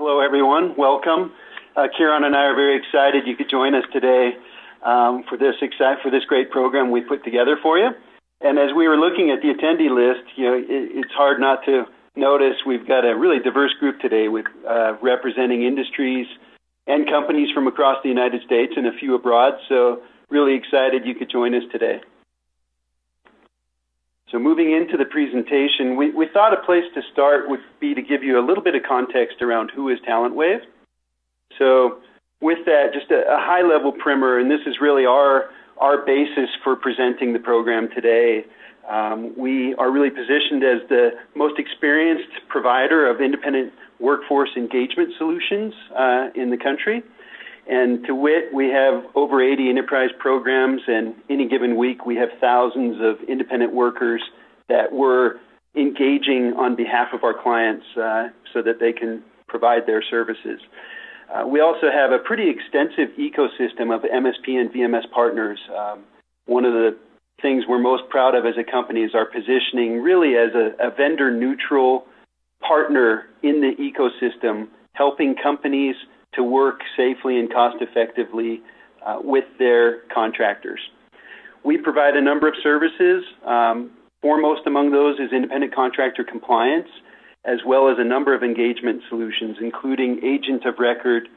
Hello, everyone. Welcome. Kieran and I are very excited you could join us today for this great program we put together for you. And as we were looking at the attendee list, it's hard not to notice we've got a really diverse group today with representing industries and companies from across the United States and a few abroad. So really excited you could join us today. So moving into the presentation, we thought a place to start would be to give you a little bit of context around who is Talentwave. So with that, just a high-level primer, and this is really our basis for presenting the program today. We are really positioned as the most experienced provider of independent workforce engagement solutions in the country. And to wit, we have over 80 enterprise programs, and any given week we have thousands of independent workers that we're engaging on behalf of our clients so that they can provide their services. We also have a pretty extensive ecosystem of MSP and VMS partners. One of the things we're most proud of as a company is our positioning really as a vendor-neutral partner in the ecosystem, helping companies to work safely and cost-effectively with their contractors. We provide a number of services. Foremost among those is independent contractor compliance, as well as a number of engagement solutions, including agent of record,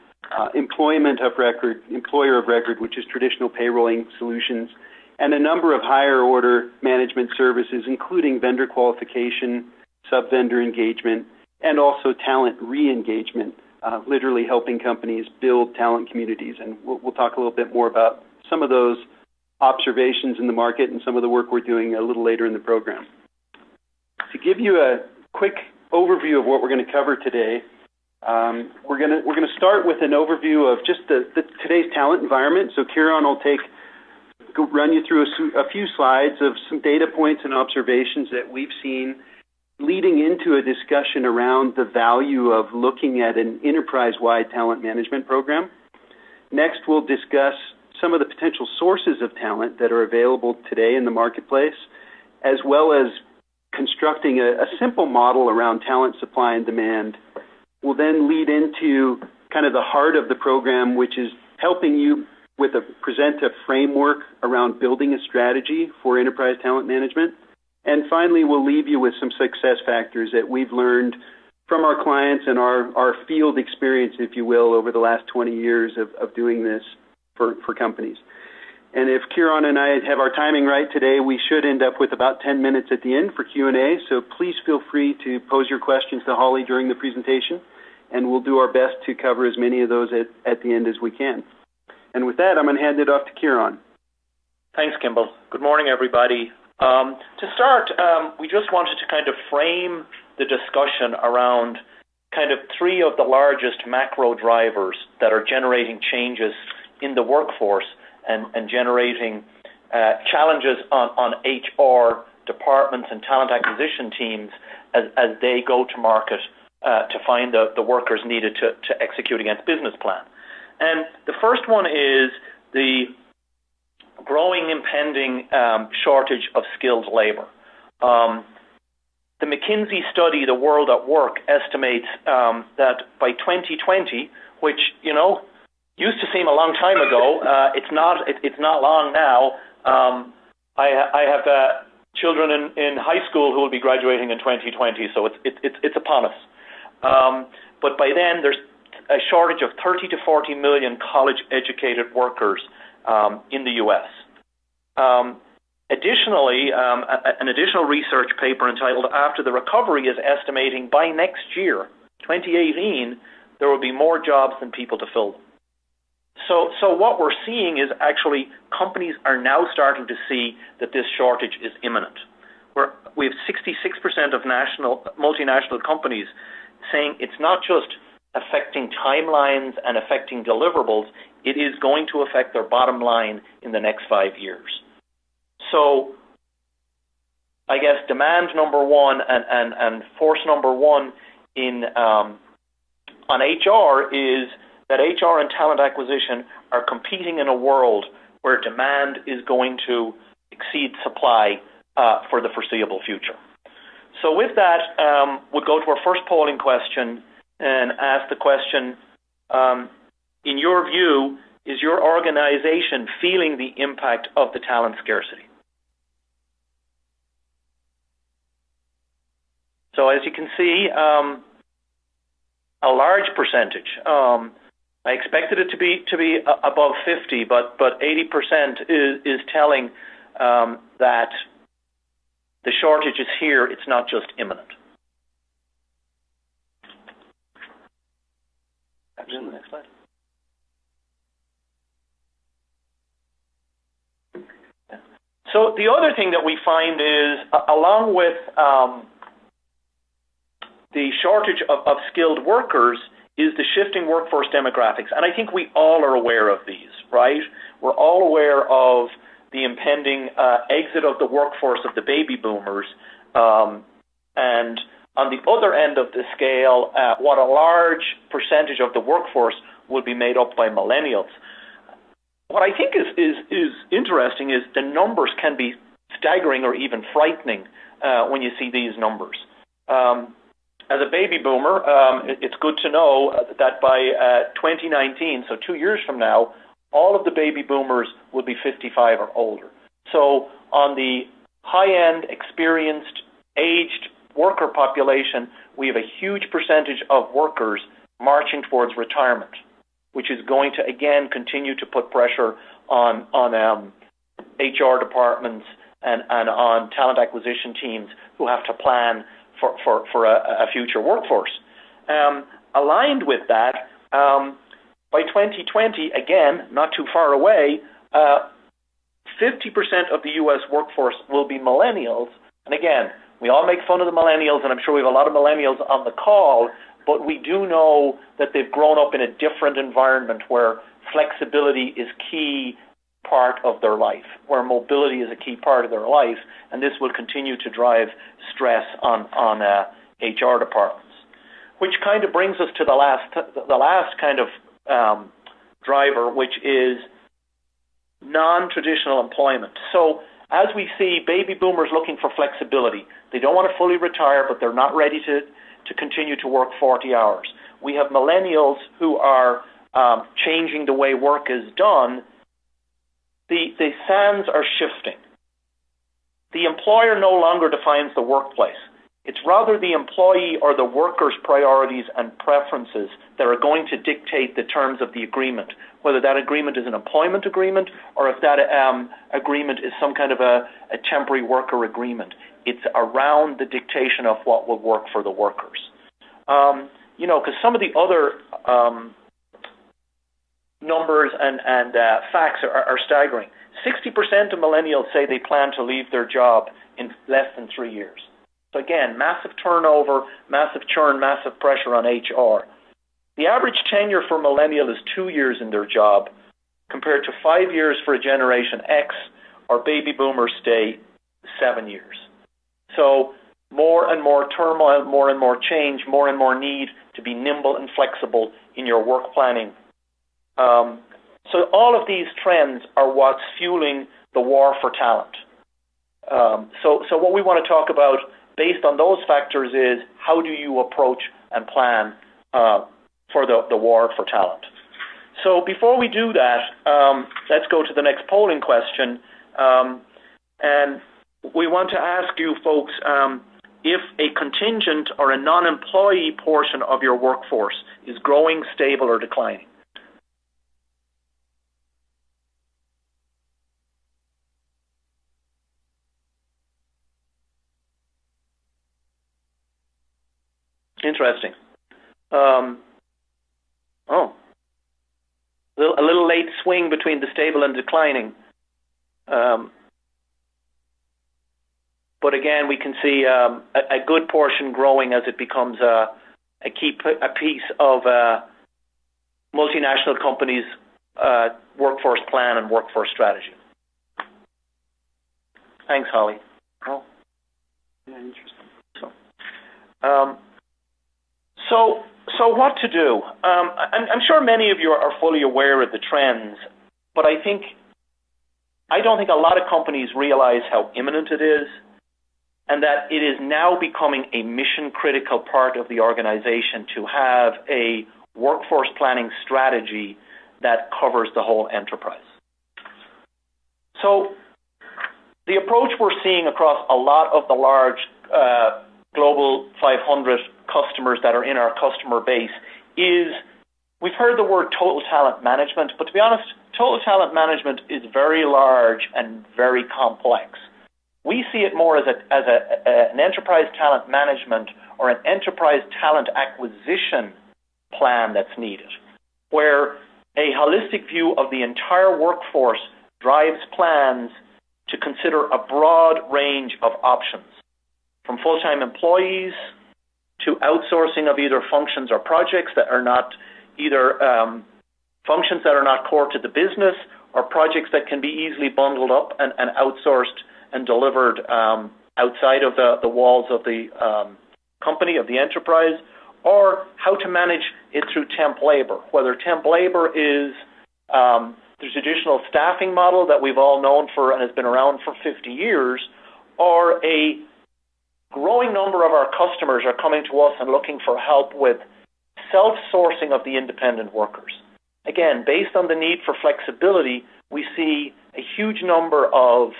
employment of record, employer of record, which is traditional payrolling solutions, and a number of higher order management services, including vendor qualification, sub-vendor engagement, and also talent re-engagement, literally helping companies build talent communities. And we'll talk a little bit more about some of those observations in the market and some of the work we're doing a little later in the program. To give you a quick overview of what we're going to cover today, we're going to start with an overview of just today's talent environment. So Kieran will run you through a few slides of some data points and observations that we've seen leading into a discussion around the value of looking at an enterprise-wide talent management program. Next, we'll discuss some of the potential sources of talent that are available today in the marketplace, as well as constructing a simple model around talent supply and demand. We'll then lead into kind of the heart of the program, which is helping you present a framework around building a strategy for enterprise talent management. And finally, we'll leave you with some success factors that we've learned from our clients and our field experience, if you will, over the last 20 years of doing this for companies. And if Kieran and I have our timing right today, we should end up with about 10 minutes at the end for Q&A. So please feel free to pose your questions to Holly during the presentation, and we'll do our best to cover as many of those at the end as we can. And with that, I'm going to hand it off to Kieran. Thanks, Kimball. Good morning, everybody. To start, we just wanted to kind of frame the discussion around kind of three of the largest macro drivers that are generating changes in the workforce and generating challenges on HR departments and talent acquisition teams as they go to market to find the workers needed to execute against business plan. And the first one is the growing impending shortage of skilled labor. The McKinsey study, The World at Work, estimates that by 2020, which, used to seem a long time ago, it's not long now. I have children in high school who will be graduating in 2020, so it's upon us. But by then, there's a shortage of 30 to 40 million college-educated workers in the U.S. Additionally, an additional research paper entitled After the Recovery is estimating by next year, 2018, there will be more jobs than people to fill them. So what we're seeing is actually companies are now starting to see that this shortage is imminent. We have 66% of multinational companies saying it's not just affecting timelines and affecting deliverables, it is going to affect their bottom line in the next 5 years. So I guess demand number one and force number one on HR is that HR and talent acquisition are competing in a world where demand is going to exceed supply for the foreseeable future. So with that, we'll go to our first polling question. and ask the question, in your view, is your organization feeling the impact of the talent scarcity? So as you can see, a large percentage. I expected it to be above 50, but 80% is telling that the shortage is here. It's not just imminent. The next slide. So the other thing that we find is, along with the shortage of skilled workers, is the shifting workforce demographics. And I think we all are aware of these, right? We're all aware of the impending exit of the workforce of the baby boomers. And on the other end of the scale, what a large percentage of the workforce will be made up by millennials. What I think is interesting is the numbers can be staggering or even frightening when you see these numbers. As a baby boomer, it's good to know that by 2019, so 2 years from now, all of the baby boomers will be 55 or older. So on the high-end, experienced, aged worker population, we have a huge percentage of workers marching towards retirement, which is going to, again, continue to put pressure on HR departments and on talent acquisition teams who have to plan for a future workforce. Aligned with that, by 2020, again, not too far away, 50% of the U.S. workforce will be millennials. And again, we all make fun of the millennials, and I'm sure we have a lot of millennials on the call, but we do know that they've grown up in a different environment where flexibility is key part of their life, where mobility is a key part of their life, and this will continue to drive stress on HR departments. Which kind of brings us to the last kind of driver, which is non-traditional employment. So as we see baby boomers looking for flexibility, they don't want to fully retire, but they're not ready to continue to work 40 hours. We have millennials who are changing the way work is done. The sands are shifting. The employer no longer defines the workplace. It's rather the employee or the worker's priorities and preferences that are going to dictate the terms of the agreement, whether that agreement is an employment agreement or if that agreement is some kind of a temporary worker agreement. It's around the dictation of what will work for the workers. Because some of the other numbers and facts are staggering. 60% of millennials say they plan to leave their job in less than 3 years. So again, massive turnover, massive churn, massive pressure on HR. The average tenure for millennial is 2 years in their job, compared to 5 years for a Generation X, or baby boomers stay 7 years. So more and more turmoil, more and more change, more and more need to be nimble and flexible in your work planning. So all of these trends are what's fueling the war for talent. So what we want to talk about based on those factors is how do you approach and plan for the war for talent. So before we do that, let's go to the next polling question. And we want to ask you folks if a contingent or a non-employee portion of your workforce is growing, stable, or declining. Interesting. A little late swing between the stable and declining. But again, we can see a good portion growing as it becomes a piece of multinational companies' workforce plan and workforce strategy. Thanks, Holly. Oh, yeah, interesting. So what to do? I'm sure many of you are fully aware of the trends, but I don't think a lot of companies realize how imminent it is. and that it is now becoming a mission-critical part of the organization to have a workforce planning strategy that covers the whole enterprise. So the approach we're seeing across a lot of the large Global 500 customers that are in our customer base is, we've heard the word total talent management, but to be honest, total talent management is very large and very complex. We see it more as an enterprise talent management or an enterprise talent acquisition plan that's needed, where a holistic view of the entire workforce drives plans to consider a broad range of options, from full-time employees to outsourcing of either functions or projects that are not either functions that are not core to the business, or projects that can be easily bundled up and outsourced and delivered outside of the walls of the company, of the enterprise, or how to manage it through temp labor, whether temp labor is the traditional staffing model that we've all known for and has been around for 50 years, or a growing number of our customers are coming to us and looking for help with self-sourcing of the independent workers. Again, based on the need for flexibility, we see a huge number of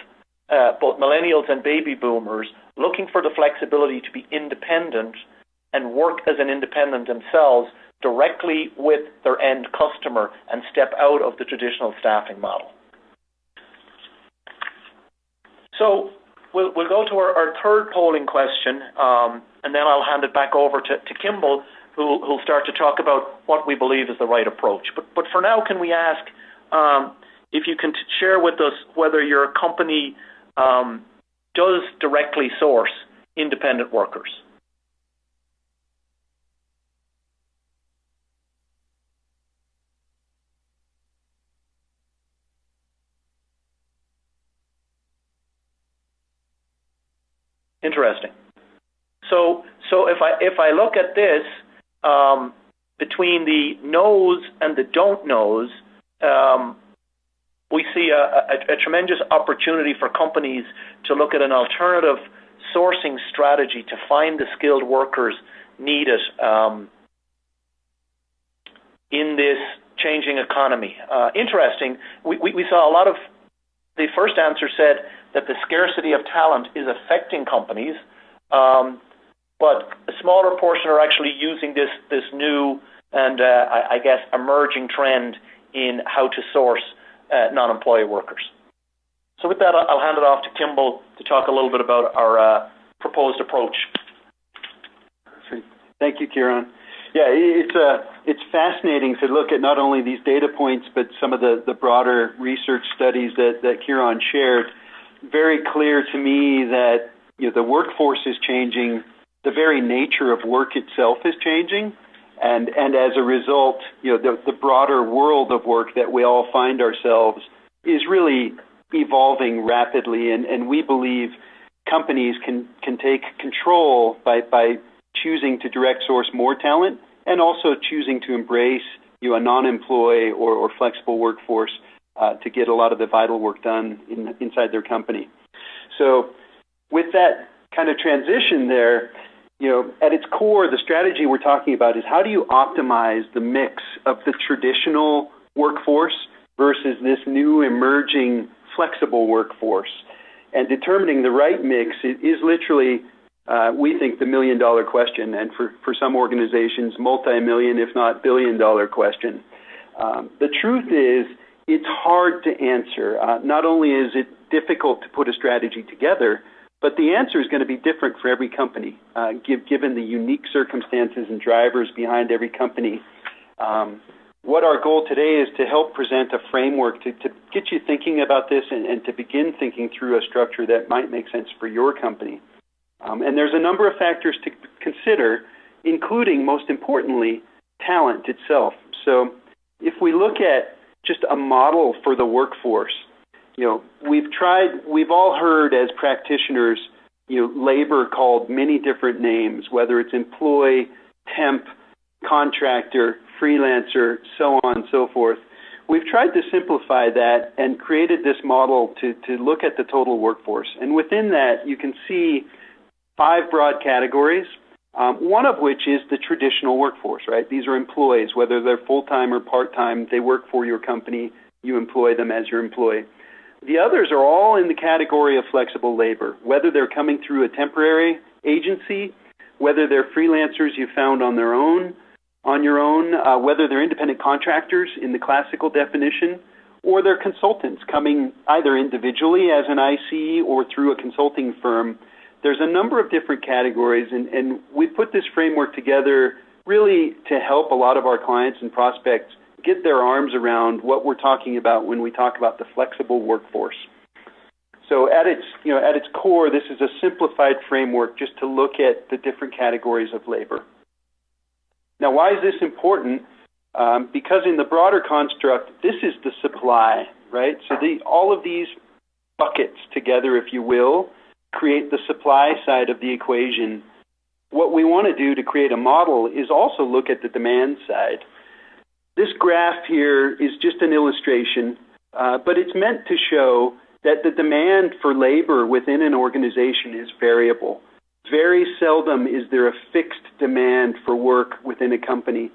both millennials and baby boomers looking for the flexibility to be independent and work as an independent themselves directly with their end customer and step out of the traditional staffing model. So we'll go to our third polling question, and then I'll hand it back over to Kimball, who'll start to talk about what we believe is the right approach. But for now, can we ask if you can share with us whether your company does directly source independent workers? Interesting. So if I look at this, between the no's and the don't no's, we see a tremendous opportunity for companies to look at an alternative sourcing strategy to find the skilled workers needed in this changing economy. Interesting, we saw a lot of, the first answer said that the scarcity of talent is affecting companies, but a smaller portion are actually using this new and I guess emerging trend in how to source non-employee workers. So with that, I'll hand it off to Kimball to talk a little bit about our proposed approach. Thank you, Kieran. Yeah, it's fascinating to look at not only these data points, but some of the broader research studies that Kieran shared. Very clear to me that the workforce is changing, the very nature of work itself is changing, and as a result, the broader world of work that we all find ourselves is really evolving rapidly, and we believe companies can take control by choosing to direct source more talent and also choosing to embrace a non-employee or flexible workforce to get a lot of the vital work done inside their company. So with that kind of transition there, at its core, the strategy we're talking about is how do you optimize the mix of the traditional workforce versus this new emerging flexible workforce. And determining the right mix is literally, we think, the million-dollar question, and for some organizations, multi-million, if not billion-dollar question. The truth is, it's hard to answer. Not only is it difficult to put a strategy together, but the answer is going to be different for every company, given the unique circumstances and drivers behind every company. What our goal today is to help present a framework to get you thinking about this and to begin thinking through a structure that might make sense for your company. And there's a number of factors to consider, including, most importantly, talent itself. So if we look at just a model for the workforce, we've all heard as practitioners, labor called many different names, whether it's employee, temp, contractor, freelancer, so on and so forth. We've tried to simplify that and created this model to look at the total workforce. And within that, you can see 5 broad categories, one of which is the traditional workforce, right? These are employees, whether they're full-time or part-time, they work for your company, you employ them as your employee. The others are all in the category of flexible labor, whether they're coming through a temporary agency, whether they're freelancers you found on your own, whether they're independent contractors in the classical definition, or they're consultants coming either individually as an IC or through a consulting firm. There's a number of different categories, and we put this framework together really to help a lot of our clients and prospects get their arms around what we're talking about when we talk about the flexible workforce. So at its core, this is a simplified framework just to look at the different categories of labor. Now, why is this important? Because in the broader construct, this is the supply, right? So all of these buckets together, if you will, create the supply side of the equation. What we want to do to create a model is also look at the demand side. This graph here is just an illustration, but it's meant to show that the demand for labor within an organization is variable. Very seldom is there a fixed demand for work within a company.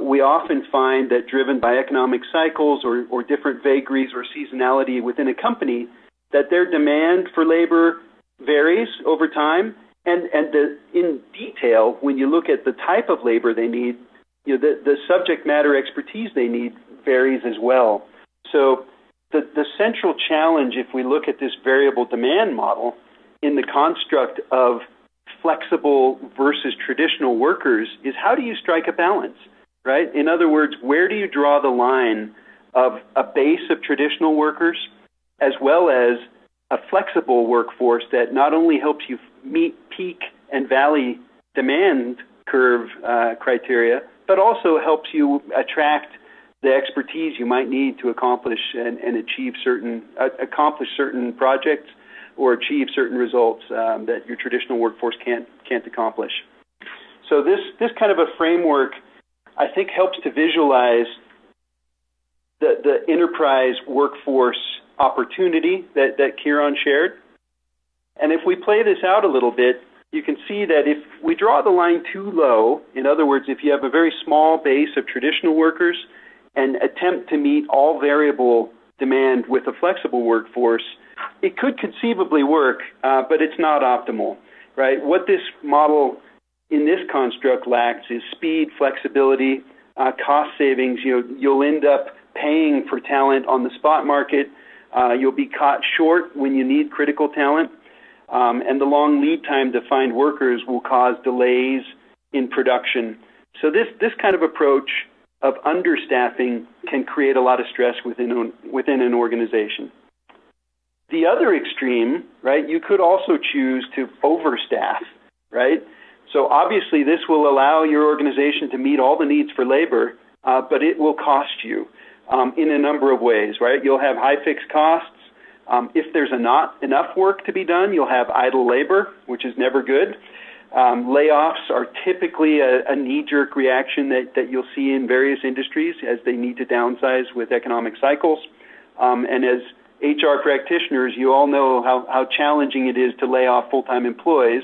We often find that driven by economic cycles or different vagaries or seasonality within a company, that their demand for labor varies over time. And in detail, when you look at the type of labor they need, the subject matter expertise they need varies as well. So the central challenge, if we look at this variable demand model in the construct of flexible versus traditional workers, is how do you strike a balance, right? In other words, where do you draw the line of a base of traditional workers as well as a flexible workforce that not only helps you meet peak and valley demand curve criteria, but also helps you attract the expertise you might need to accomplish and achieve certain projects or achieve certain results that your traditional workforce can't accomplish. So this kind of a framework, I think, helps to visualize the enterprise workforce opportunity that Kieran shared. And if we play this out a little bit, you can see that if we draw the line too low, in other words, if you have a very small base of traditional workers and attempt to meet all variable demand with a flexible workforce, it could conceivably work, but it's not optimal, right? What this model in this construct lacks is speed, flexibility, cost savings. You'll end up paying for talent on the spot market. You'll be caught short when you need critical talent. And the long lead time to find workers will cause delays in production. So this kind of approach of understaffing can create a lot of stress within an organization. The other extreme, right, you could also choose to overstaff, right? So obviously this will allow your organization to meet all the needs for labor, but it will cost you in a number of ways, right? You'll have high fixed costs. If there's not enough work to be done, you'll have idle labor, which is never good. Layoffs are typically a knee-jerk reaction that you'll see in various industries as they need to downsize with economic cycles. And as HR practitioners, you all know how challenging it is to lay off full-time employees,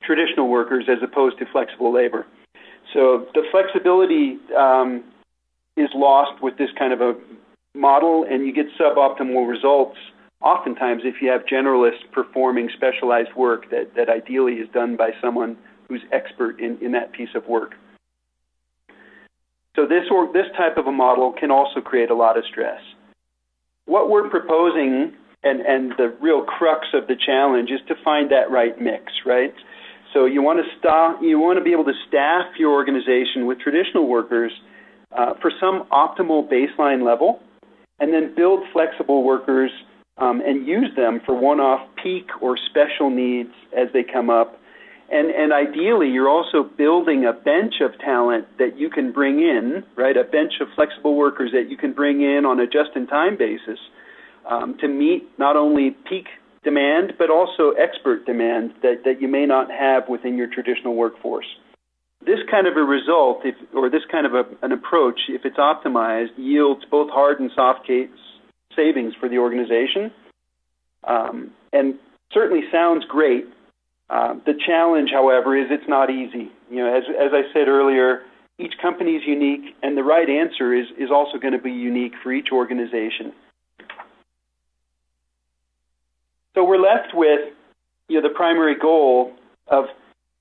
traditional workers as opposed to flexible labor. So the flexibility is lost with this kind of a model, and you get suboptimal results oftentimes if you have generalists performing specialized work that ideally is done by someone who's expert in that piece of work. So this type of a model can also create a lot of stress. What we're proposing, and the real crux of the challenge, is to find that right mix, right? So you want to be able to staff your organization with traditional workers for some optimal baseline level, and then build flexible workers and use them for one-off peak or special needs as they come up. And ideally, you're also building a bench of talent that you can bring in, right? A bench of flexible workers that you can bring in on a just-in-time basis to meet not only peak demand, but also expert demand that you may not have within your traditional workforce. This kind of a result, this kind of an approach, if it's optimized, yields both hard and soft savings for the organization. And certainly sounds great. The challenge, however, is it's not easy. As I said earlier, each company is unique, and the right answer is also going to be unique for each organization. So we're left with the primary goal of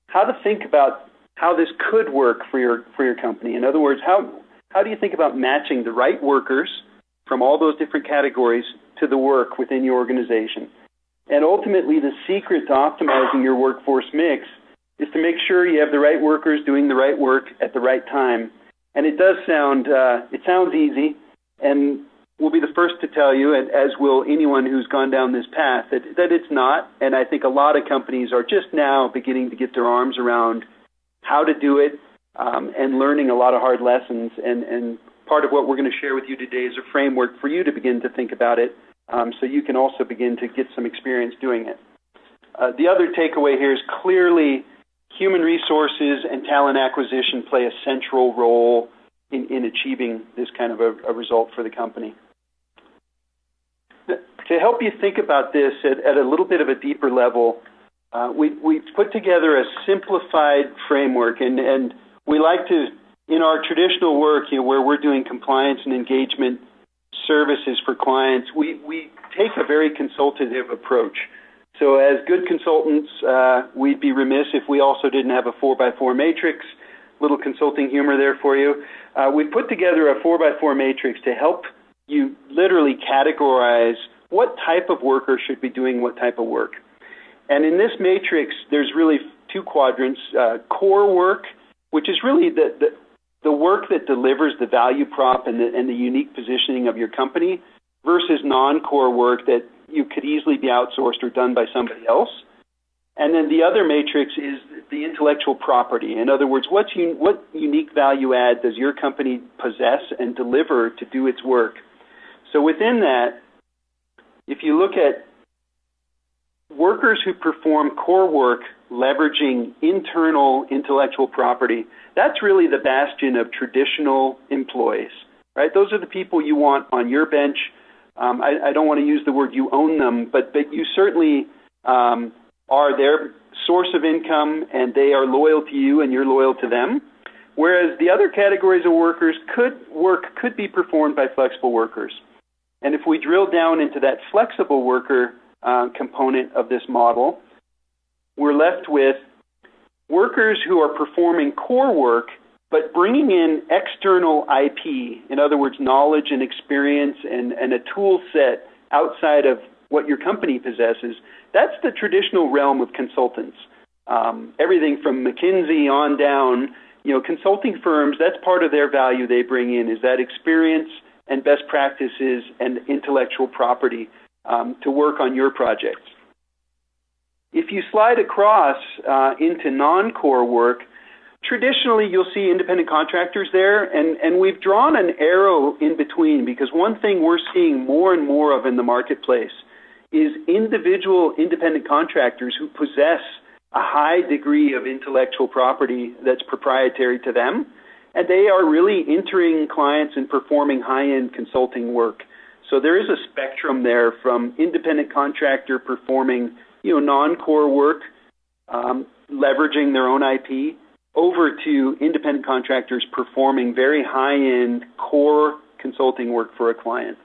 how to think about how this could work for your company. In other words, how do you think about matching the right workers from all those different categories to the work within your organization? And ultimately, the secret to optimizing your workforce mix is to make sure you have the right workers doing the right work at the right time. And it does sound, it sounds easy, and we'll be the first to tell you, and as will anyone who's gone down this path, that it's not. And I think a lot of companies are just now beginning to get their arms around how to do it and learning a lot of hard lessons. And part of what we're going to share with you today is a framework for you to begin to think about it so you can also begin to get some experience doing it. The other takeaway here is clearly human resources and talent acquisition play a central role in achieving this kind of a result for the company. To help you think about this at a little bit of a deeper level, we put together a simplified framework, and we like to, in our traditional work, where we're doing compliance and engagement services for clients, we take a very consultative approach. So as good consultants, we'd be remiss if we also didn't have a 4x4 matrix. Little consulting humor there for you. We put together a 4x4 matrix to help you literally categorize what type of worker should be doing what type of work. And in this matrix, there's really two quadrants. Core work, which is really the work that delivers the value prop and the unique positioning of your company, versus non-core work that you could easily be outsourced or done by somebody else. And then the other matrix is the intellectual property. In other words, what unique value add does your company possess and deliver to do its work? So within that, if you look at workers who perform core work leveraging internal intellectual property, that's really the bastion of traditional employees, right? Those are the people you want on your bench. I don't want to use the word you own them, but you certainly are their source of income, and they are loyal to you and you're loyal to them. Whereas the other categories of workers could be performed by flexible workers. And if we drill down into that flexible worker component of this model, we're left with workers who are performing core work but bringing in external IP, in other words, knowledge and experience and a tool set outside of what your company possesses. That's the traditional realm of consultants. Everything from McKinsey on down, consulting firms, that's part of their value they bring in, is that experience and best practices and intellectual property to work on your projects. If you slide across into non-core work, traditionally you'll see independent contractors there, and we've drawn an arrow in between, because one thing we're seeing more and more of in the marketplace is individual independent contractors who possess a high degree of intellectual property that's proprietary to them, and they are really entering clients and performing high-end consulting work. So there is a spectrum there from independent contractor performing, non-core work, leveraging their own IP, over to independent contractors performing very high-end core consulting work for a client.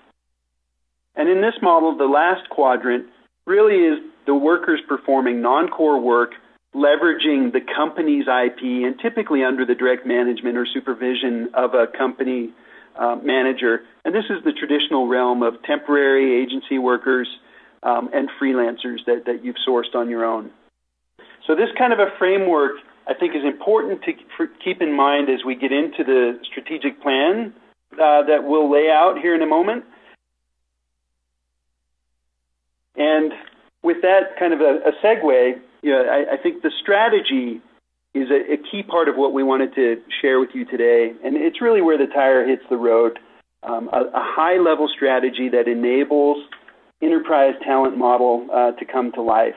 And in this model, the last quadrant really is the workers performing non-core work, leveraging the company's IP, and typically under the direct management or supervision of a company manager. And this is the traditional realm of temporary agency workers and freelancers that you've sourced on your own. So this kind of a framework, I think, is important to keep in mind as we get into the strategic plan that we'll lay out here in a moment. And with that kind of a segue, I think the strategy is a key part of what we wanted to share with you today. And it's really where the tire hits the road, a high-level strategy that enables enterprise talent model to come to life.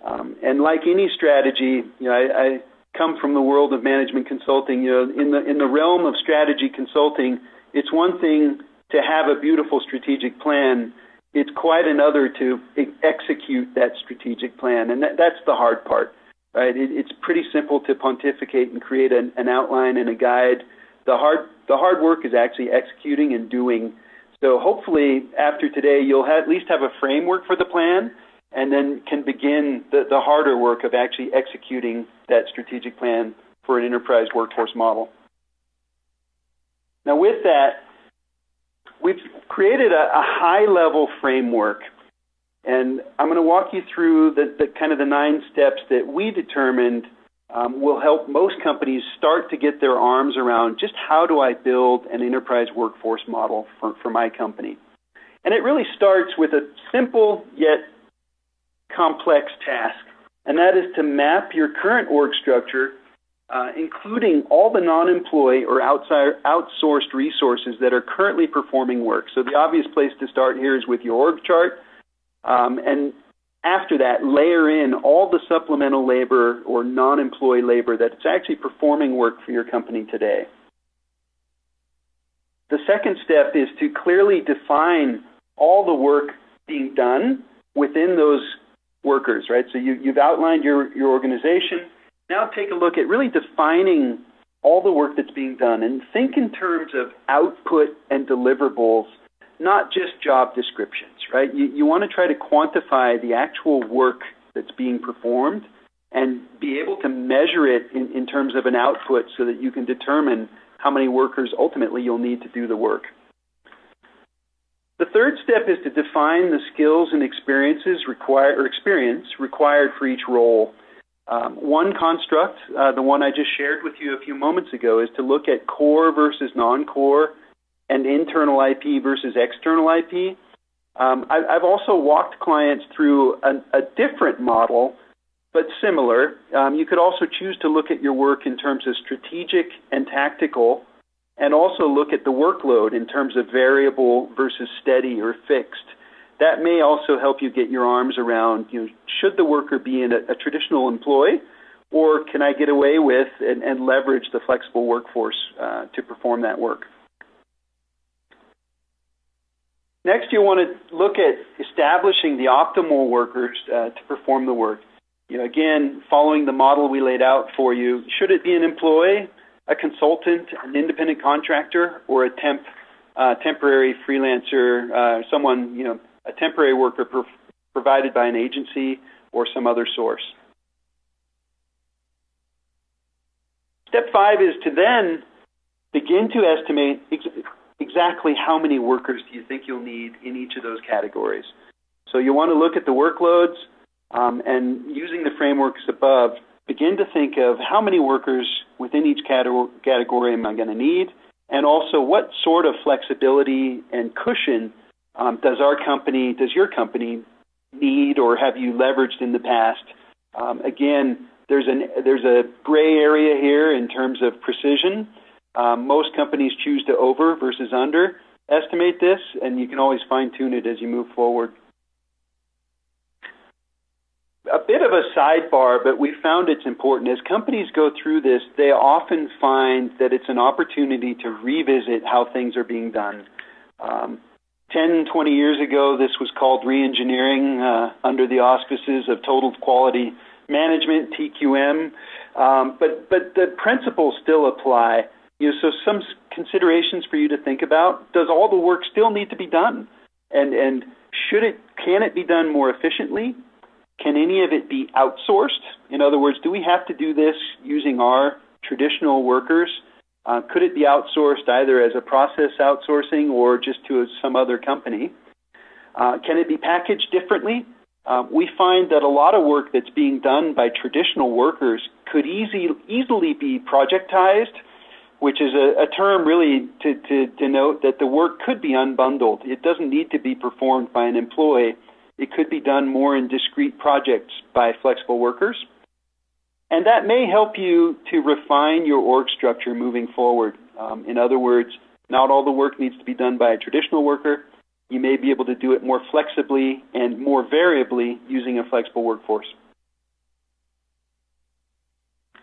And like any strategy, I come from the world of management consulting. In the realm of strategy consulting, it's one thing to have a beautiful strategic plan. it's quite another to execute that strategic plan, and that's the hard part, right? It's pretty simple to pontificate and create an outline and a guide. The hard work is actually executing and doing. So hopefully after today, you'll at least have a framework for the plan, and then can begin the harder work of actually executing that strategic plan for an enterprise workforce model. Now with that, we've created a high-level framework, and I'm going to walk you through the kind of the 9 steps that we determined will help most companies start to get their arms around just how do I build an enterprise workforce model for my company. And it really starts with a simple yet complex task, and that is to map your current org structure, including all the non-employee or outsourced resources that are currently performing work. So the obvious place to start here is with your org chart, and after that, layer in all the supplemental labor or non-employee labor that's actually performing work for your company today. The second step is to clearly define all the work being done within those workers, right? So you've outlined your organization. Now take a look at really defining all the work that's being done, and think in terms of output and deliverables, not just job descriptions, right? You want to try to quantify the actual work that's being performed and be able to measure it in terms of an output so that you can determine how many workers ultimately you'll need to do the work. The third step is to define the skills and experiences required for each role. One construct, the one I just shared with you a few moments ago, is to look at core versus non-core and internal IP versus external IP. I've also walked clients through a different model, but similar. You could also choose to look at your work in terms of strategic and tactical, and also look at the workload in terms of variable versus steady or fixed. That may also help you get your arms around, should the worker be in a traditional employee, or can I get away with and leverage the flexible workforce to perform that work? Next, you want to look at establishing the optimal workers to perform the work. Again, following the model we laid out for you, should it be an employee, a consultant, an independent contractor, or a temporary freelancer, someone, a temporary worker provided by an agency or some other source? Step 5 is to then begin to estimate exactly how many workers do you think you'll need in each of those categories. So you want to look at the workloads, and using the frameworks above, begin to think of how many workers within each category am I going to need, and also what sort of flexibility and cushion does your company need, or have you leveraged in the past? Again, there's a gray area here in terms of precision. Most companies choose to over versus underestimate this, and you can always fine-tune it as you move forward. A bit of a sidebar, but we found it's important. As companies go through this, they often find that it's an opportunity to revisit how things are being done. 10, 20 years ago, this was called re-engineering under the auspices of total quality management, TQM, but the principles still apply. So some considerations for you to think about: does all the work still need to be done, and can it be done more efficiently? Can any of it be outsourced? In other words, do we have to do this using our traditional workers? Could it be outsourced either as a process outsourcing or just to some other company? Can it be packaged differently? We find that a lot of work that's being done by traditional workers could easily be projectized, which is a term really to denote that the work could be unbundled. It doesn't need to be performed by an employee. It could be done more in discrete projects by flexible workers. And that may help you to refine your org structure moving forward. In other words, not all the work needs to be done by a traditional worker. You may be able to do it more flexibly and more variably using a flexible workforce.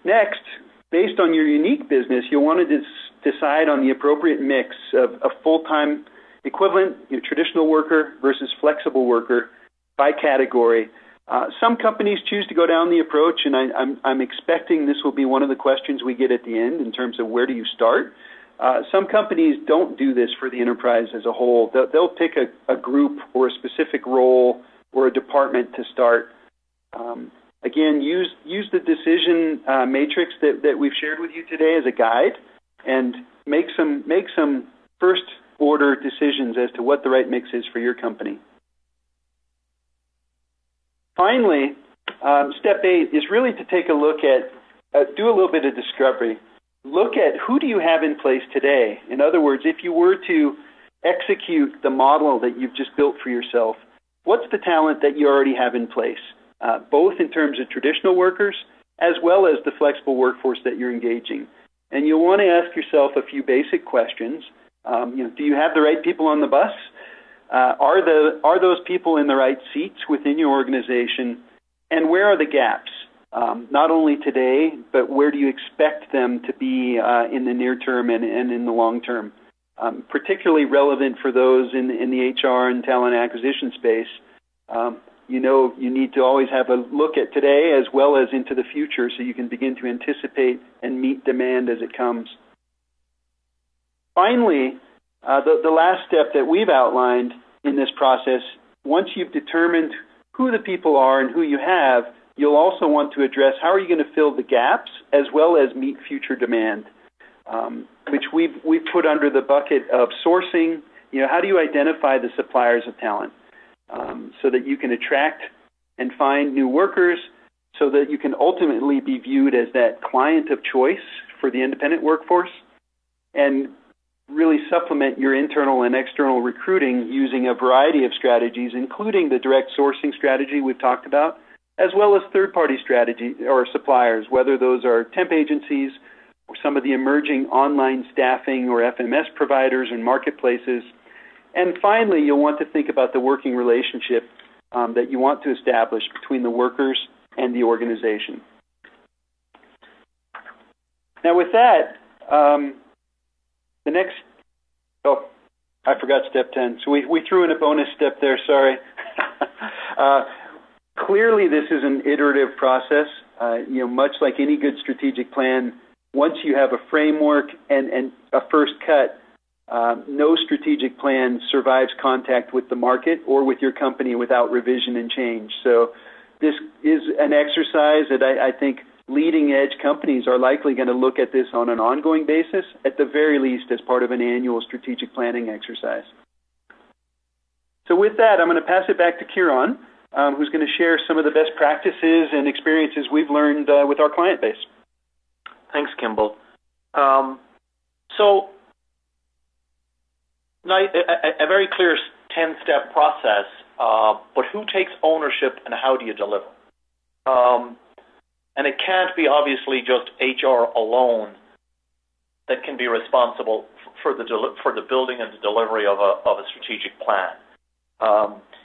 Next, based on your unique business, you'll want to decide on the appropriate mix of full-time equivalent, traditional worker versus flexible worker by category. Some companies choose to go down the approach, and I'm expecting this will be one of the questions we get at the end in terms of where do you start. Some companies don't do this for the enterprise as a whole. They'll pick a group or a specific role or a department to start. Again, use the decision matrix that we've shared with you today as a guide, and make some first order decisions as to what the right mix is for your company. Finally, step 8 is really to take a look at, do a little bit of discovery. Look at who do you have in place today. In other words, if you were to execute the model that you've just built for yourself, what's the talent that you already have in place, both in terms of traditional workers as well as the flexible workforce that you're engaging. And you'll want to ask yourself a few basic questions. Do you have the right people on the bus? Are those people in the right seats within your organization? And where are the gaps? Not only today, but where do you expect them to be in the near term and in the long term? Particularly relevant for those in the HR and talent acquisition space. You need to always have a look at today as well as into the future so you can begin to anticipate and meet demand as it comes. Finally, the last step that we've outlined in this process, once you've determined who the people are and who you have, you'll also want to address how are you going to fill the gaps as well as meet future demand, which we've put under the bucket of sourcing. How do you identify the suppliers of talent so that you can attract and find new workers so that you can ultimately be viewed as that client of choice for the independent workforce, and really supplement your internal and external recruiting using a variety of strategies, including the direct sourcing strategy we've talked about, as well as third-party strategy or suppliers, whether those are temp agencies or some of the emerging online staffing or FMS providers and marketplaces. And finally, you'll want to think about the working relationship that you want to establish between the workers and the organization. Now with that, the next, I forgot step 10. So we threw in a bonus step there, sorry. Clearly this is an iterative process. Much like any good strategic plan, once you have a framework and a first cut, no strategic plan survives contact with the market or with your company without revision and change. So this is an exercise that I think leading edge companies are likely going to look at this on an ongoing basis, at the very least as part of an annual strategic planning exercise. So with that, I'm going to pass it back to Kieran, who's going to share some of the best practices and experiences we've learned with our client base. Thanks, Kimball. So now a very clear 10-step process, but who takes ownership and how do you deliver? And it can't be obviously just HR alone that can be responsible for the building and the delivery of a strategic plan.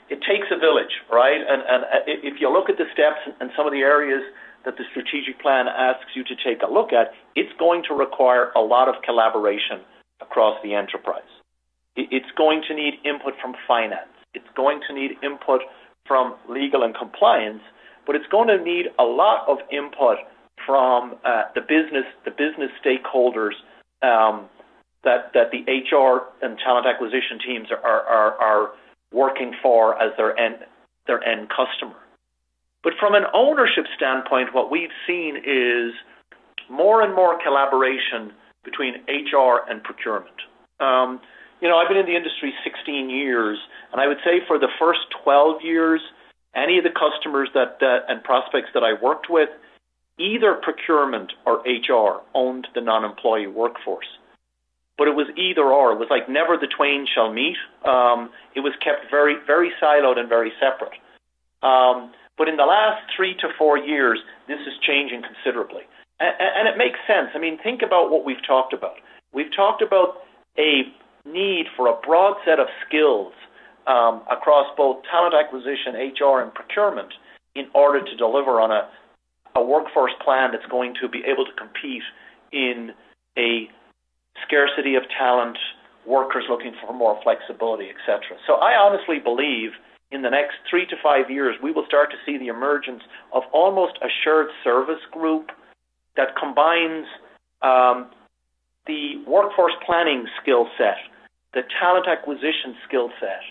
It takes a village, right? And if you look at the steps and some of the areas that the strategic plan asks you to take a look at, it's going to require a lot of collaboration across the enterprise. It's going to need input from finance. It's going to need input from legal and compliance, but it's going to need a lot of input from the business stakeholders that the HR and talent acquisition teams are working for as their end customer. But from an ownership standpoint, what we've seen is more and more collaboration between HR and procurement. I've been in the industry 16 years, and I would say for the first 12 years, any of the customers and prospects that I worked with, either procurement or HR owned the non-employee workforce. But it was either or. It was like never the twain shall meet. It was kept very, very siloed and very separate. But in the last 3 to 4 years, this is changing considerably. And it makes sense. I mean, think about what we've talked about. We've talked about a need for a broad set of skills across both talent acquisition, HR, and procurement in order to deliver on a workforce plan that's going to be able to compete in a scarcity of talent, workers looking for more flexibility, etc. So I honestly believe in the next 3 to 5 years, we will start to see the emergence of almost a shared service group that combines the workforce planning skill set, the talent acquisition skill set,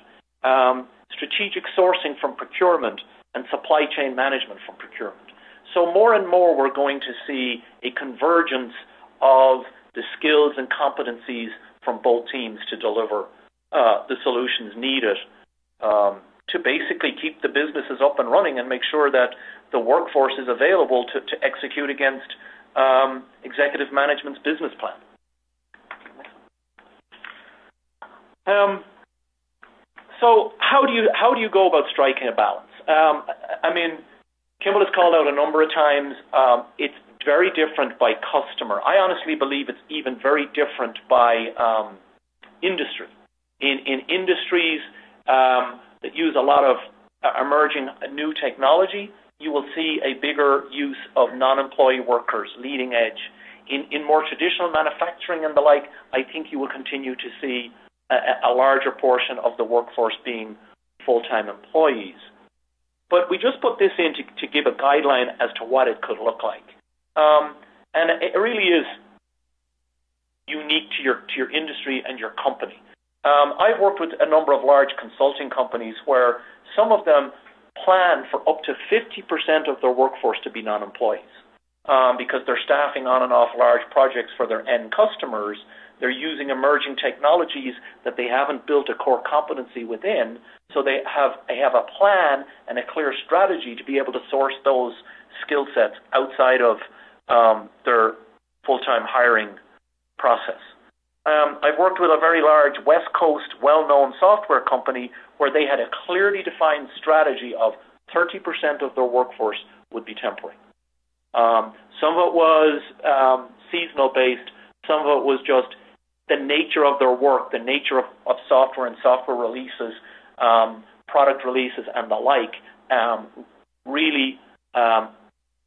strategic sourcing from procurement, and supply chain management from procurement. So more and more we're going to see a convergence of the skills and competencies from both teams to deliver the solutions needed to basically keep the businesses up and running and make sure that the workforce is available to execute against executive management's business plan. So how do you go about striking a balance? I mean, Kimball has called out a number of times. It's very different by customer. I honestly believe it's even very different by industry. In industries that use a lot of emerging new technology, you will see a bigger use of non-employee workers, leading edge. In more traditional manufacturing and the like, I think you will continue to see a larger portion of the workforce being full-time employees. But we just put this in to give a guideline as to what it could look like. And it really is unique to your industry and your company. I've worked with a number of large consulting companies where some of them plan for up to 50% of their workforce to be non-employees because they're staffing on and off large projects for their end customers. They're using emerging technologies that they haven't built a core competency within, so they have a plan and a clear strategy to be able to source those skill sets outside of their full-time hiring process. I've worked with a very large West Coast, well-known software company where they had a clearly defined strategy of 30% of their workforce would be temporary. Some of it was seasonal-based. Some of it was just the nature of their work, the nature of software and software releases, product releases and the like, really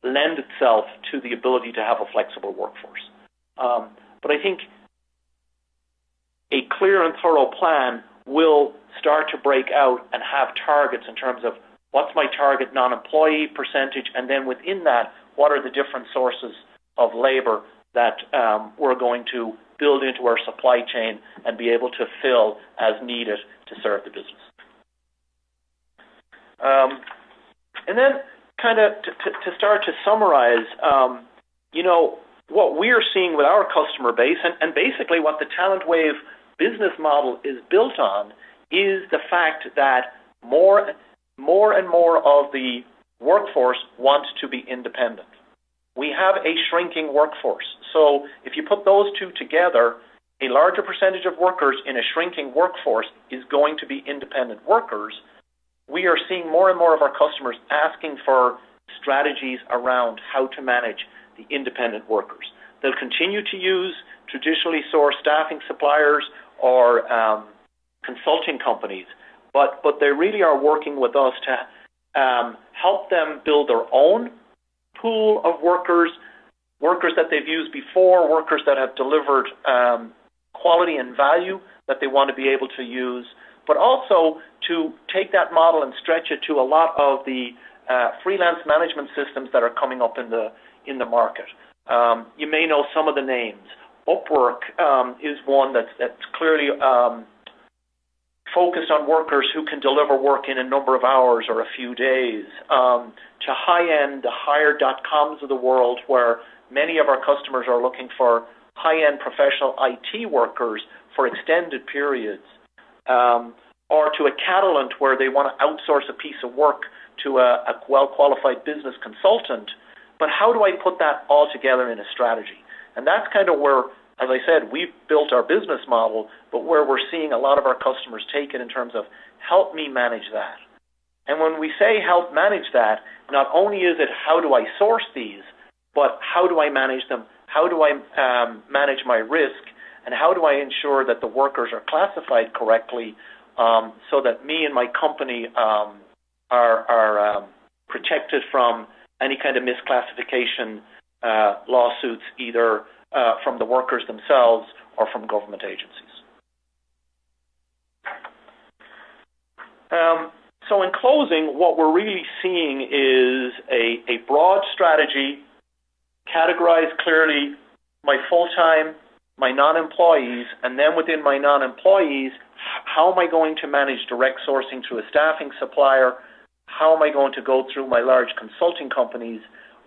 lend itself to the ability to have a flexible workforce. But I think a clear and thorough plan will start to break out and have targets in terms of what's my target non-employee percentage, and then within that, what are the different sources of labor that we're going to build into our supply chain and be able to fill as needed to serve the business. And then kind of to start to summarize, what we're seeing with our customer base and basically what the Talentwave business model is built on is the fact that more and more of the workforce want to be independent. We have a shrinking workforce. So if you put those two together, a larger percentage of workers in a shrinking workforce is going to be independent workers. We are seeing more and more of our customers asking for strategies around how to manage the independent workers. They'll continue to use traditionally sourced staffing suppliers or consulting companies, but they really are working with us to help them build their own pool of workers that they've used before, workers that have delivered quality and value that they want to be able to use, but also to take that model and stretch it to a lot of the freelance management systems that are coming up in the market. You may know some of the names. Upwork is one that's clearly focused on workers who can deliver work in a number of hours or a few days, to high-end, the hire.coms of the world, where many of our customers are looking for high-end professional IT workers for extended periods, or to a Catalent where they want to outsource a piece of work to a well-qualified business consultant. But how do I put that all together in a strategy? And that's kind of where, as I said, we've built our business model, but where we're seeing a lot of our customers take it in terms of help me manage that. And when we say help manage that, not only is it how do I source these, but how do I manage them? How do I manage my risk? And how do I ensure that the workers are classified correctly so that me and my company are protected from any kind of misclassification lawsuits, either from the workers themselves or from government agencies. So in closing, what we're really seeing is a broad strategy, categorized clearly my full-time, my non-employees, and then within my non-employees, how am I going to manage direct sourcing through a staffing supplier? How am I going to go through my large consulting companies?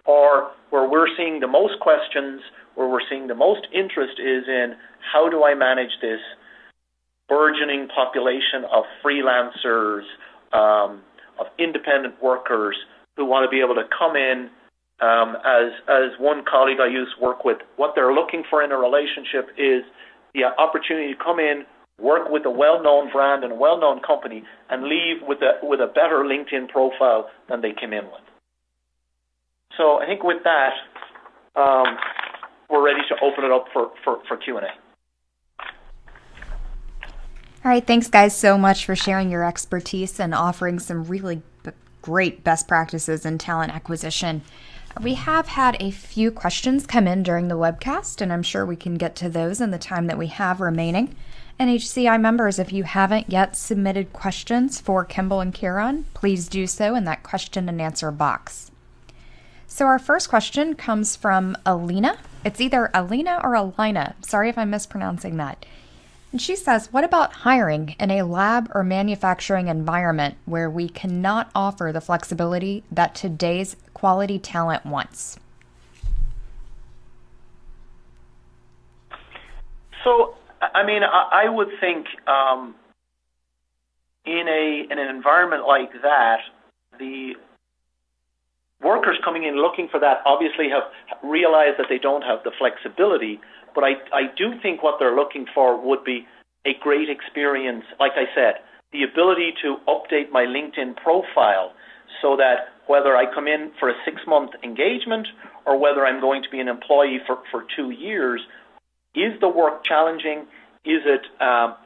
Or where we're seeing the most questions, where we're seeing the most interest is in how do I manage this burgeoning population of freelancers, of independent workers who want to be able to come in, as one colleague I used to work with, what they're looking for in a relationship is the opportunity to come in, work with a well-known brand and a well-known company, and leave with a better LinkedIn profile than they came in with. So I think with that, we're ready to open it up for Q&A. All right, thanks guys so much for sharing your expertise and offering some really great best practices in talent acquisition. We have had a few questions come in during the webcast, and I'm sure we can get to those in the time that we have remaining. And HCI members, if you haven't yet submitted questions for Kimball and Kieran, please do so in that question and answer box. So our first question comes from Alina. It's either Alina or Alina. Sorry if I'm mispronouncing that. And she says, what about hiring in a lab or manufacturing environment where we cannot offer the flexibility that today's quality talent wants? So, I mean, I would think in an environment like that, the workers coming in looking for that obviously have realized that they don't have the flexibility, but I do think what they're looking for would be a great experience. Like I said, the ability to update my LinkedIn profile so that whether I come in for a 6-month engagement or whether I'm going to be an employee for 2 years, is the work challenging? Is it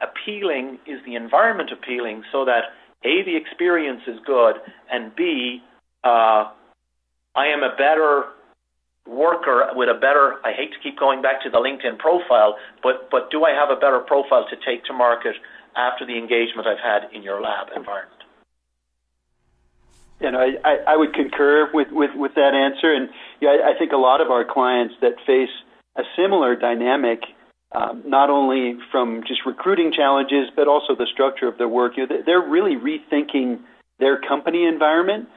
appealing? Is the environment appealing so that A, the experience is good, and B, I am a better worker with a better, I hate to keep going back to the LinkedIn profile, but do I have a better profile to take to market after the engagement I've had in your lab environment? You know, I would concur with that answer. And I think a lot of our clients that face a similar dynamic, not only from just recruiting challenges, but also the structure of their work, they're really rethinking their company environment.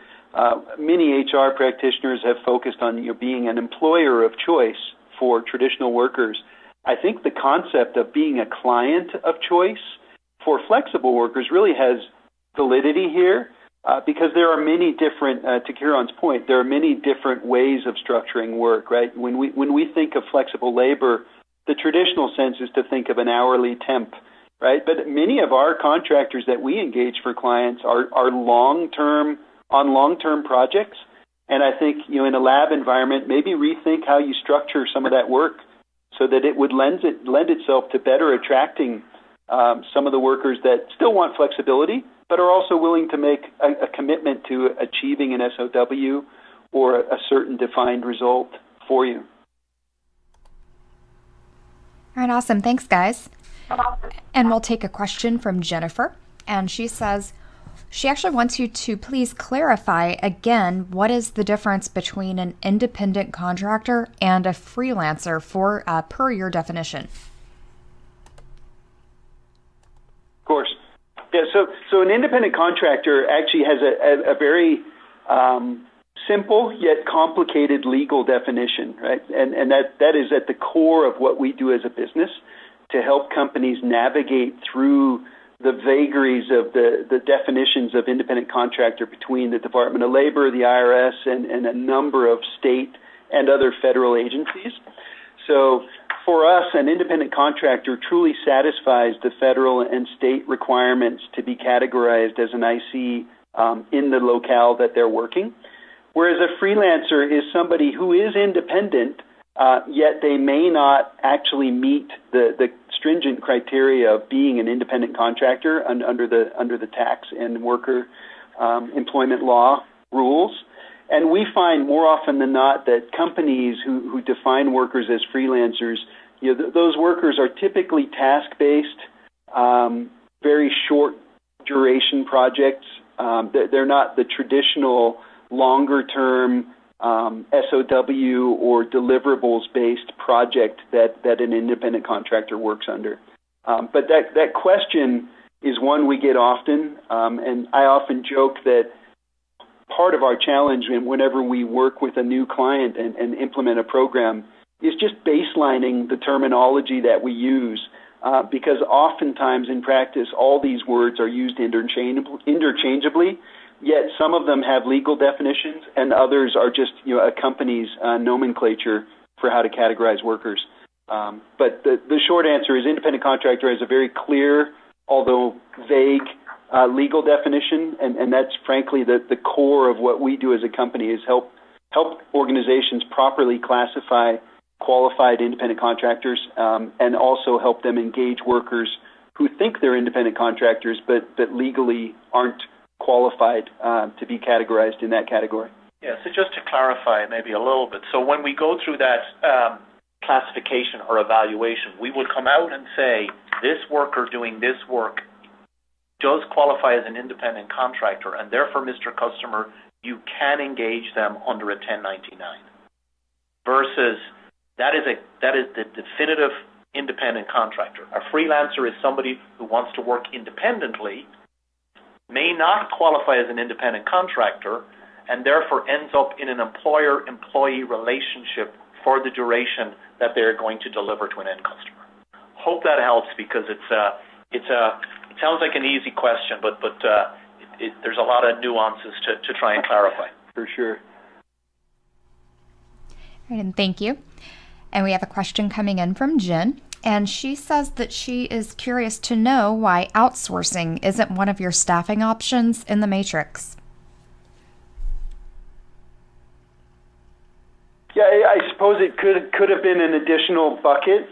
Many HR practitioners have focused on being an employer of choice for traditional workers. I think the concept of being a client of choice for flexible workers really has validity here because there are many different, to Kieran's point, there are many different ways of structuring work, right? When we think of flexible labor, the traditional sense is to think of an hourly temp, right? But many of our contractors that we engage for clients are long-term projects. And I think, in a lab environment, maybe rethink how you structure some of that work so that it would lend itself to better attracting some of the workers that still want flexibility, but are also willing to make a commitment to achieving an SOW or a certain defined result for you. All right, awesome. Thanks, guys. And we'll take a question from Jennifer. And she says, she actually wants you to please clarify again, what is the difference between an independent contractor and a freelancer per your definition? Of course. Yeah, so an independent contractor actually has a very simple yet complicated legal definition, right? And that is at the core of what we do as a business to help companies navigate through the vagaries of the definitions of independent contractor between the Department of Labor, the IRS, and a number of state and other federal agencies. So for us, an independent contractor truly satisfies the federal and state requirements to be categorized as an IC in the locale that they're working. Whereas a freelancer is somebody who is independent, yet they may not actually meet the stringent criteria of being an independent contractor under the tax and worker employment law rules. And we find more often than not that companies who define workers as freelancers, those workers are typically task-based, very short duration projects. They're not the traditional longer-term SOW or deliverables-based project that an independent contractor works under. But that question is one we get often, and I often joke that part of our challenge whenever we work with a new client and implement a program is just baselining the terminology that we use, because oftentimes in practice all these words are used interchangeably, yet some of them have legal definitions and others are just a company's nomenclature for how to categorize workers. But the short answer is independent contractor has a very clear, although vague, legal definition, and that's frankly the core of what we do as a company is help organizations properly classify qualified independent contractors, and also help them engage workers who think they're independent contractors but legally aren't qualified to be categorized in that category. Yeah, so just to clarify maybe a little bit, so when we go through that classification or evaluation, we would come out and say this worker doing this work does qualify as an independent contractor, and therefore, Mr. Customer, you can engage them under a 1099. Versus that is the definitive independent contractor. A freelancer is somebody who wants to work independently, may not qualify as an independent contractor, and therefore ends up in an employer-employee relationship for the duration that they're going to deliver to an end customer. Hope that helps, because it sounds like an easy question, but there's a lot of nuances to try and clarify. For sure. All right, and thank you. And we have a question coming in from Jen, and she says that she is curious to know why outsourcing isn't one of your staffing options in the matrix. Yeah, I suppose it could have been an additional bucket.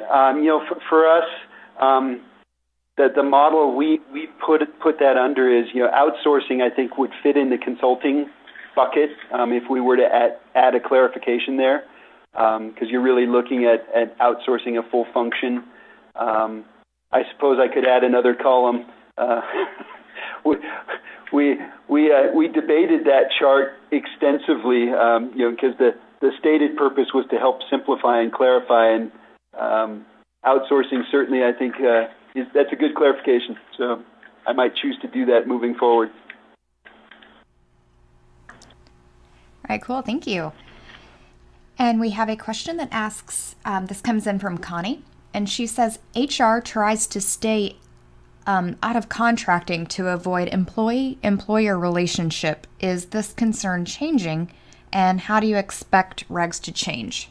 For us, the model we put that under is, outsourcing, I think, would fit in the consulting bucket if we were to add a clarification there, because you're really looking at outsourcing a full function. I suppose I could add another column. We debated that chart extensively, because the stated purpose was to help simplify and clarify, and outsourcing certainly, I think, that's a good clarification. So I might choose to do that moving forward. All right, cool. Thank you. And we have a question that asks, this comes in from Connie, and she says, HR tries to stay out of contracting to avoid employee-employer relationship. Is this concern changing, and how do you expect regs to change?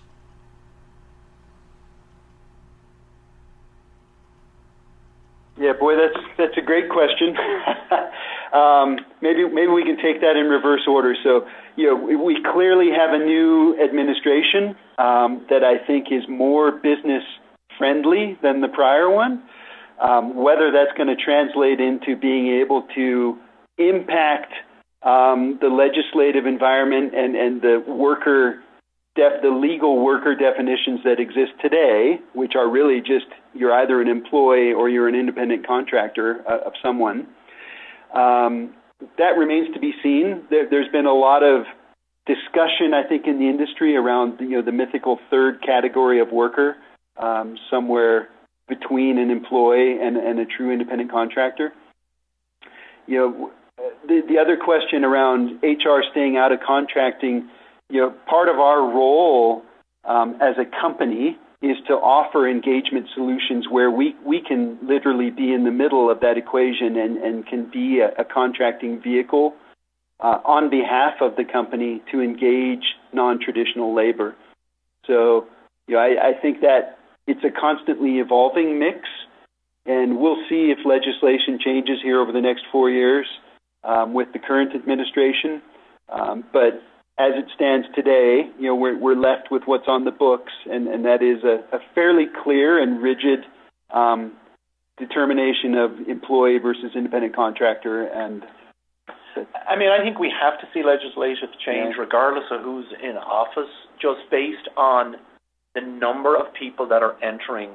Yeah, boy, that's a great question. Maybe we can take that in reverse order. So, we clearly have a new administration that I think is more business friendly than the prior one. Whether that's going to translate into being able to impact the legislative environment and the legal worker definitions that exist today, which are really just you're either an employee or you're an independent contractor of someone, that remains to be seen. There's been a lot of discussion, I think, in the industry around the mythical third category of worker, somewhere between an employee and a true independent contractor. The other question around HR staying out of contracting, part of our role as a company is to offer engagement solutions where we can literally be in the middle of that equation and can be a contracting vehicle on behalf of the company to engage non-traditional labor. So, I think that it's a constantly evolving mix, and we'll see if legislation changes here over the next 4 years with the current administration. But as it stands today, we're left with what's on the books, and that is a fairly clear and rigid determination of employee versus independent contractor. And I think we have to see legislative change regardless of who's in office, just based on the number of people that are entering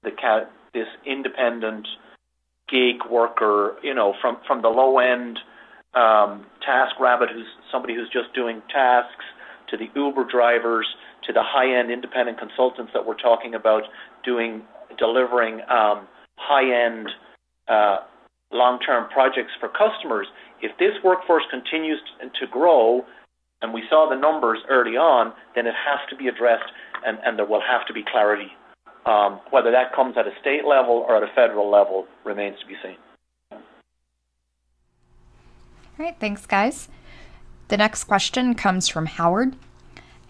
this independent gig worker, from the low end task rabbit, who's somebody who's just doing tasks, to the Uber drivers, to the high-end independent consultants that we're talking about delivering high-end long-term projects for customers. If this workforce continues to grow, and we saw the numbers early on, then it has to be addressed, and there will have to be clarity. Whether that comes at a state level or at a federal level remains to be seen. All right, thanks, guys. The next question comes from Howard,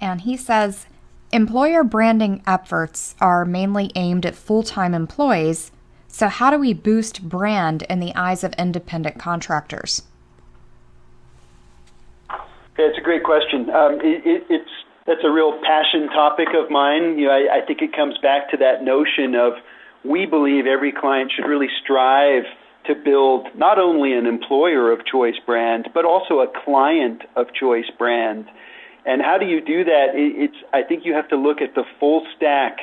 and he says, employer branding efforts are mainly aimed at full-time employees, so how do we boost brand in the eyes of independent contractors? Yeah, it's a great question. That's a real passion topic of mine. I think it comes back to that notion of, we believe every client should really strive to build not only an employer of choice brand, but also a client of choice brand. And how do you do that? I think you have to look at the full stack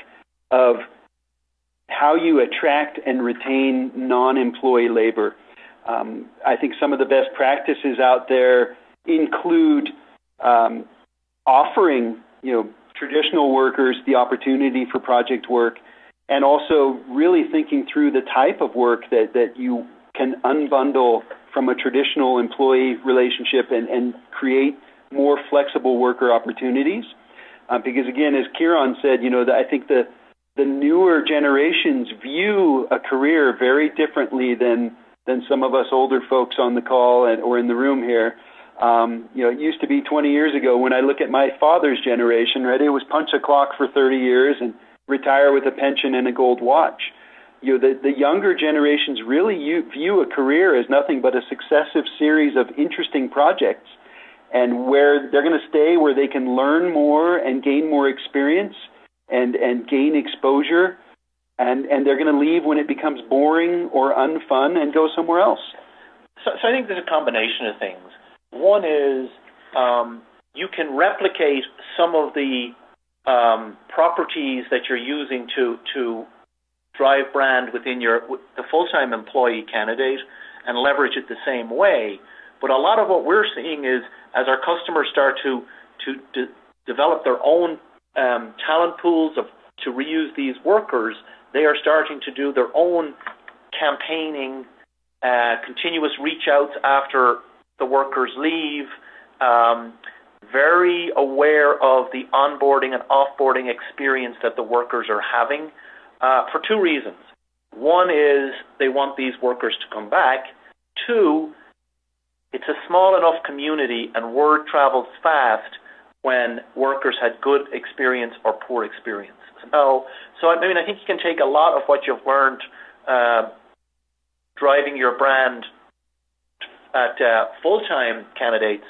of how you attract and retain non-employee labor. I think some of the best practices out there include offering, traditional workers the opportunity for project work, and also really thinking through the type of work that you can unbundle from a traditional employee relationship and create more flexible worker opportunities. Because again, as Kieran said, I think the newer generations view a career very differently than some of us older folks on the call or in the room here. It used to be 20 years ago, when I look at my father's generation, right? It was punch a clock for 30 years and retire with a pension and a gold watch. The younger generations really view a career as nothing but a successive series of interesting projects, and where they're going to stay, where they can learn more and gain more experience and gain exposure, and they're going to leave when it becomes boring or unfun and go somewhere else. So I think there's a combination of things. One is you can replicate some of the properties that you're using to drive brand within the full-time employee candidate and leverage it the same way. But a lot of what we're seeing is, as our customers start to develop their own talent pools to reuse these workers, they are starting to do their own campaigning, continuous reach outs after the workers leave, very aware of the onboarding and offboarding experience that the workers are having, for two reasons. One is they want these workers to come back. Two, it's a small enough community and word travels fast when workers had good experience or poor experience. So I think you can take a lot of what you've learned driving your brand at full-time candidates,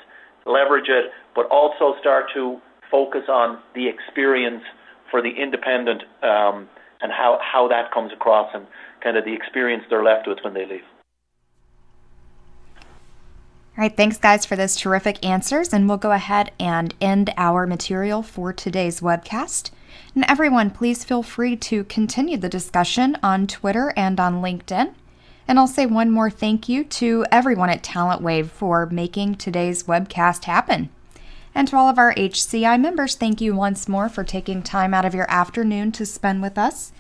leverage it, but also start to focus on the experience for the independent and how that comes across and kind of the experience they're left with when they leave. All right, thanks guys for those terrific answers, and we'll go ahead and end our material for today's webcast. And everyone, please feel free to continue the discussion on Twitter and on LinkedIn. And I'll say one more thank you to everyone at Talentwave for making today's webcast happen. And to all of our HCI members, thank you once more for taking time out of your afternoon to spend with us.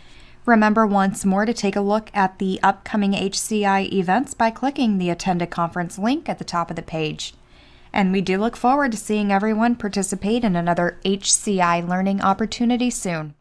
Remember once more to take a look at the upcoming HCI events by clicking the Attend a Conference link at the top of the page. And we do look forward to seeing everyone participate in another HCI learning opportunity soon.